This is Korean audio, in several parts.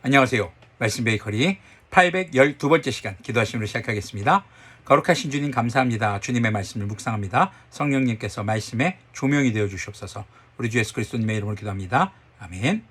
안녕하세요. 말씀 베이커리 812번째 시간 기도하심으로 시작하겠습니다. 거룩하신 주님 감사합니다. 주님의 말씀을 묵상합니다. 성령님께서 말씀에 조명이 되어 주시옵소서. 우리 주 예수 그리스도님의 이름으로 기도합니다. 아멘.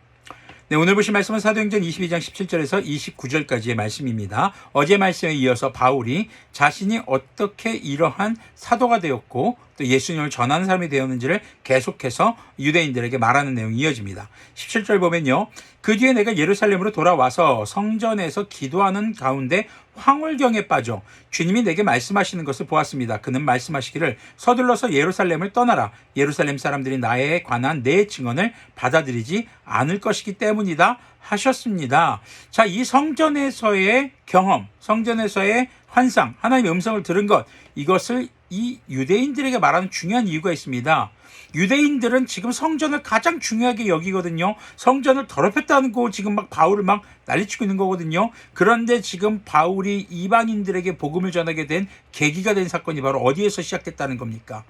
네, 오늘 보실 말씀은 사도행전 22장 17절에서 29절까지의 말씀입니다. 어제 말씀에 이어서 바울이 자신이 어떻게 이러한 사도가 되었고 또 예수님을 전하는 사람이 되었는지를 계속해서 유대인들에게 말하는 내용이 이어집니다. 17절 보면요. 그 뒤에 내가 예루살렘으로 돌아와서 성전에서 기도하는 가운데 황홀경에 빠져 주님이 내게 말씀하시는 것을 보았습니다. 그는 말씀하시기를 서둘러서 예루살렘을 떠나라. 예루살렘 사람들이 나에 관한 내 증언을 받아들이지 않을 것이기 때문이다 하셨습니다. 자, 이 성전에서의 경험, 성전에서의 환상, 하나님의 음성을 들은 것, 이것을 이 유대인들에게 말하는 중요한 이유가 있습니다. 유대인들은 지금 성전을 가장 중요하게 여기거든요. 성전을 더럽혔다는 거 지금 막 바울을 막 난리치고 있는 거거든요. 그런데 지금 바울이 이방인들에게 복음을 전하게 된 계기가 된 사건이 바로 어디에서 시작됐다는 겁니까?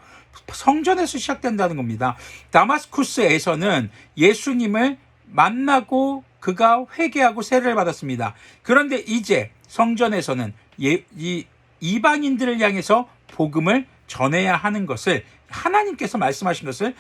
성전에서 시작된다는 겁니다. 다마스쿠스에서는 예수님을 만나고 그가 회개하고 세례를 받았습니다. 그런데 이제 성전에서는 이 이방인들을 향해서 복음을 전해야 하는 것을 하나님께서 말씀하신 것을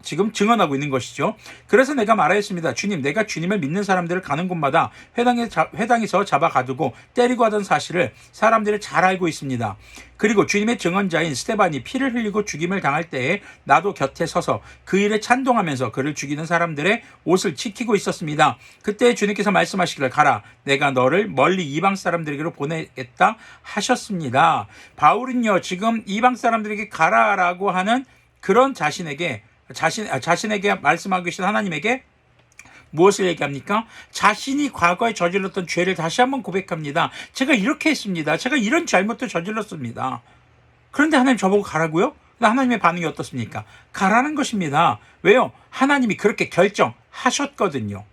지금 증언하고 있는 것이죠. 그래서 내가 말하였습니다. 주님, 내가 주님을 믿는 사람들을 가는 곳마다 회당에서 잡아가두고 때리고 하던 사실을 사람들이 잘 알고 있습니다. 그리고 주님의 증언자인 스데반이 피를 흘리고 죽임을 당할 때에 나도 곁에 서서 그 일에 찬동하면서 그를 죽이는 사람들의 옷을 지키고 있었습니다. 그때 주님께서 말씀하시기를 가라. 내가 너를 멀리 이방 사람들에게로 보내겠다 하셨습니다. 바울은요, 지금 이방 사람들에게 가라라고 하는 그런 자신에게 말씀하고 계신 하나님에게 무엇을 얘기합니까? 자신이 과거에 저질렀던 죄를 다시 한번 고백합니다. 제가 이렇게 했습니다. 제가 이런 잘못도 저질렀습니다. 그런데 하나님 저보고 가라고요? 하나님의 반응이 어떻습니까? 가라는 것입니다. 왜요? 하나님이 그렇게 결정하셨거든요.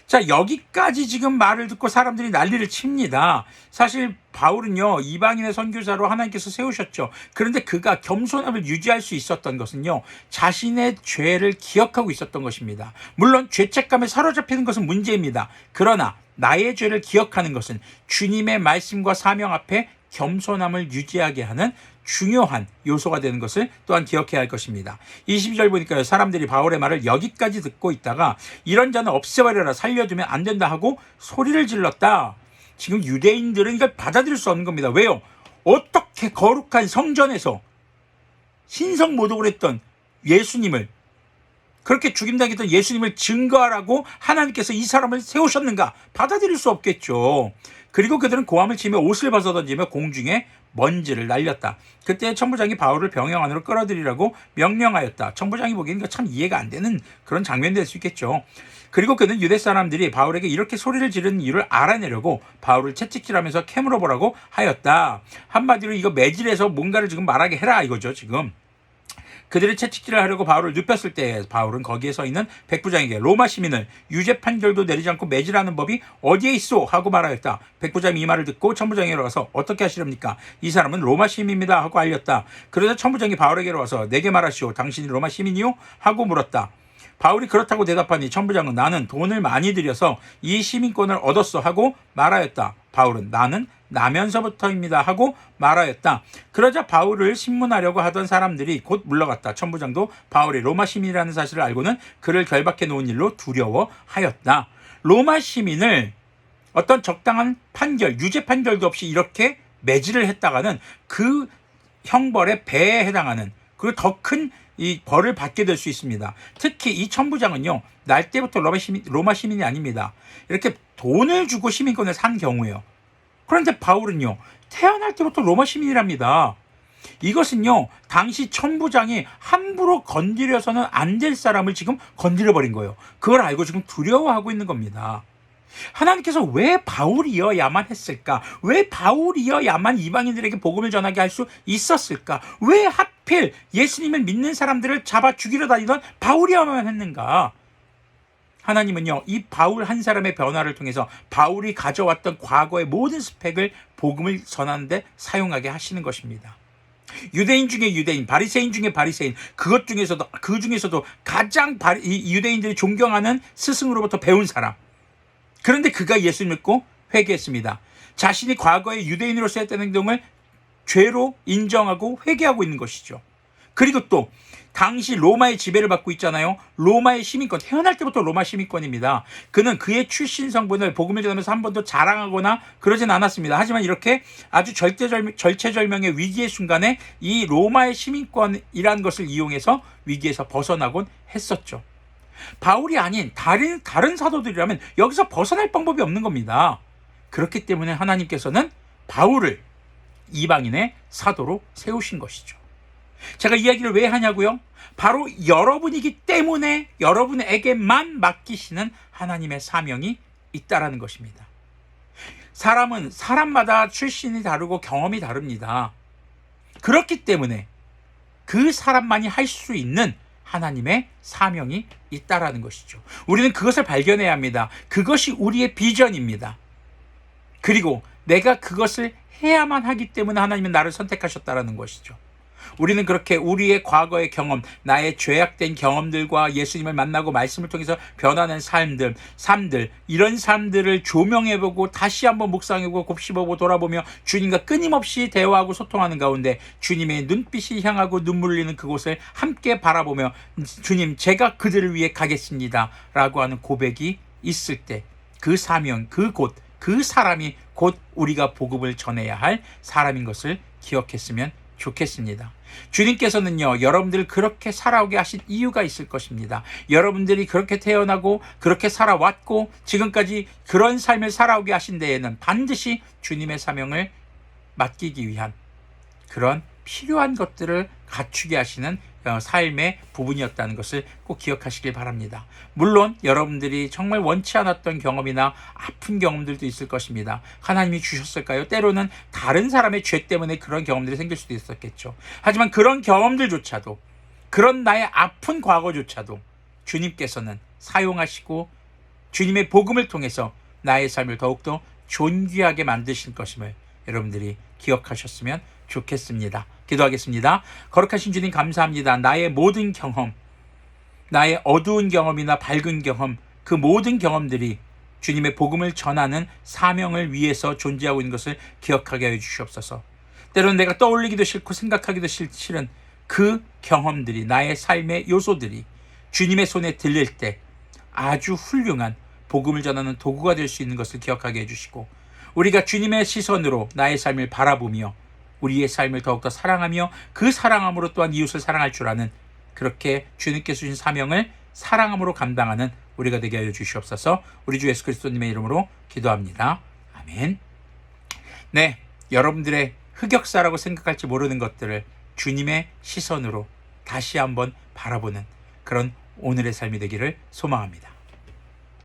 자, 여기까지 지금 말을 듣고 사람들이 난리를 칩니다. 사실 바울은요, 이방인의 선교사로 하나님께서 세우셨죠. 그런데 그가 겸손함을 유지할 수 있었던 것은요, 자신의 죄를 기억하고 있었던 것입니다. 물론 죄책감에 사로잡히는 것은 문제입니다. 그러나 나의 죄를 기억하는 것은 주님의 말씀과 사명 앞에 겸손함을 유지하게 하는 중요한 요소가 되는 것을 또한 기억해야 할 것입니다. 22절 보니까요, 사람들이 바울의 말을 여기까지 듣고 있다가 이런 자는 없애버려라, 살려두면 안 된다 하고 소리를 질렀다. 지금 유대인들은 이걸 받아들일 수 없는 겁니다. 왜요? 어떻게 거룩한 성전에서 신성모독을 했던 예수님을, 그렇게 죽임당했던 예수님을 증거하라고 하나님께서 이 사람을 세우셨는가? 받아들일 수 없겠죠. 그리고 그들은 고함을 치며 옷을 벗어던지며 공중에 먼지를 날렸다. 그때 천부장이 바울을 병영 안으로 끌어들이라고 명령하였다. 천부장이 보기에는 참 이해가 안 되는 그런 장면이 될 수 있겠죠. 그리고 그는 유대 사람들이 바울에게 이렇게 소리를 지르는 이유를 알아내려고 바울을 채찍질하면서 캐물어 보라고 하였다. 한마디로 이거 매질해서 뭔가를 지금 말하게 해라 이거죠, 지금. 그들이 채찍질을 하려고 바울을 눕혔을 때 바울은 거기에 서 있는 백부장에게 로마 시민을 유죄 판결도 내리지 않고 매질하는 법이 어디에 있소? 하고 말하였다. 백부장이 이 말을 듣고 천부장에게 와서 어떻게 하시렵니까? 이 사람은 로마 시민입니다 하고 알렸다. 그러자 천부장이 바울에게로 와서 내게 말하시오. 당신이 로마 시민이요? 하고 물었다. 바울이 그렇다고 대답하니 천부장은 나는 돈을 많이 들여서 이 시민권을 얻었어 하고 말하였다. 바울은 나는 나면서부터입니다 하고 말하였다. 그러자 바울을 신문하려고 하던 사람들이 곧 물러갔다. 천부장도 바울이 로마 시민이라는 사실을 알고는 그를 결박해 놓은 일로 두려워하였다. 로마 시민을 어떤 적당한 판결, 유죄 판결도 없이 이렇게 매질을 했다가는 그 형벌의 배에 해당하는 그 더 큰 이 벌을 받게 될 수 있습니다. 특히 이 천부장은요, 날 때부터 로마 시민이 아닙니다. 이렇게 돈을 주고 시민권을 산 경우에요. 그런데 바울은요, 태어날 때부터 로마 시민이랍니다. 이것은요, 당시 천부장이 함부로 건드려서는 안 될 사람을 지금 건드려버린 거예요. 그걸 알고 지금 두려워하고 있는 겁니다. 하나님께서 왜 바울이어야만 했을까? 왜 바울이어야만 이방인들에게 복음을 전하게 할 수 있었을까? 왜 하필 예수님을 믿는 사람들을 잡아 죽이러 다니던 바울이어야만 했는가? 하나님은요, 이 바울 한 사람의 변화를 통해서 바울이 가져왔던 과거의 모든 스펙을 복음을 전하는 데 사용하게 하시는 것입니다. 유대인 중에 유대인, 바리새인 중에 바리새인, 그 중에서도 가장 유대인들이 존경하는 스승으로부터 배운 사람, 그런데 그가 예수 믿고 회개했습니다. 자신이 과거에 유대인으로서 했던 행동을 죄로 인정하고 회개하고 있는 것이죠. 그리고 또 당시 로마의 지배를 받고 있잖아요. 로마의 시민권, 태어날 때부터 로마 시민권입니다. 그는 그의 출신 성분을 복음을 전하면서 한 번도 자랑하거나 그러진 않았습니다. 하지만 이렇게 아주 절체절명의 위기의 순간에 이 로마의 시민권이라는 것을 이용해서 위기에서 벗어나곤 했었죠. 바울이 아닌 다른 사도들이라면 여기서 벗어날 방법이 없는 겁니다. 그렇기 때문에 하나님께서는 바울을 이방인의 사도로 세우신 것이죠. 제가 이야기를 왜 하냐고요? 바로 여러분이기 때문에 여러분에게만 맡기시는 하나님의 사명이 있다라는 것입니다. 사람은 사람마다 출신이 다르고 경험이 다릅니다. 그렇기 때문에 그 사람만이 할 수 있는 하나님의 사명이 있다라는 것이죠. 우리는 그것을 발견해야 합니다. 그것이 우리의 비전입니다. 그리고 내가 그것을 해야만 하기 때문에 하나님은 나를 선택하셨다라는 것이죠. 우리는 그렇게 우리의 과거의 경험, 나의 죄악된 경험들과 예수님을 만나고 말씀을 통해서 변하는 삶들, 이런 삶들을 조명해보고 다시 한번 묵상해보고 곱씹어보고 돌아보며 주님과 끊임없이 대화하고 소통하는 가운데 주님의 눈빛이 향하고 눈물 흘리는 그곳을 함께 바라보며 주님, 제가 그들을 위해 가겠습니다 라고 하는 고백이 있을 때 그 사명, 그 사람이 곧 우리가 복음을 전해야 할 사람인 것을 기억했으면 좋겠습니다. 주님께서는요, 여러분들을 그렇게 살아오게 하신 이유가 있을 것입니다. 여러분들이 그렇게 태어나고 그렇게 살아왔고 지금까지 그런 삶을 살아오게 하신 데에는 반드시 주님의 사명을 맡기기 위한 그런 필요한 것들을 갖추게 하시는 삶의 부분이었다는 것을 꼭 기억하시길 바랍니다. 물론 여러분들이 정말 원치 않았던 경험이나 아픈 경험들도 있을 것입니다. 하나님이 주셨을까요? 때로는 다른 사람의 죄 때문에 그런 경험들이 생길 수도 있었겠죠. 하지만 그런 경험들조차도, 그런 나의 아픈 과거조차도 주님께서는 사용하시고 주님의 복음을 통해서 나의 삶을 더욱더 존귀하게 만드실 것임을 여러분들이 기억하셨으면 좋겠습니다. 기도하겠습니다. 거룩하신 주님, 감사합니다. 나의 모든 경험, 나의 어두운 경험이나 밝은 경험, 그 모든 경험들이 주님의 복음을 전하는 사명을 위해서 존재하고 있는 것을 기억하게 해주시옵소서. 때로는 내가 떠올리기도 싫고 생각하기도 싫은 그 경험들이, 나의 삶의 요소들이 주님의 손에 들릴 때 아주 훌륭한 복음을 전하는 도구가 될 수 있는 것을 기억하게 해주시고, 우리가 주님의 시선으로 나의 삶을 바라보며 우리의 삶을 더욱더 사랑하며 그 사랑함으로 또한 이웃을 사랑할 줄 아는, 그렇게 주님께서 주신 사명을 사랑함으로 감당하는 우리가 되게 하여 주시옵소서. 우리 주 예수 그리스도님의 이름으로 기도합니다. 아멘. 네, 여러분들의 흑역사라고 생각할지 모르는 것들을 주님의 시선으로 다시 한번 바라보는 그런 오늘의 삶이 되기를 소망합니다.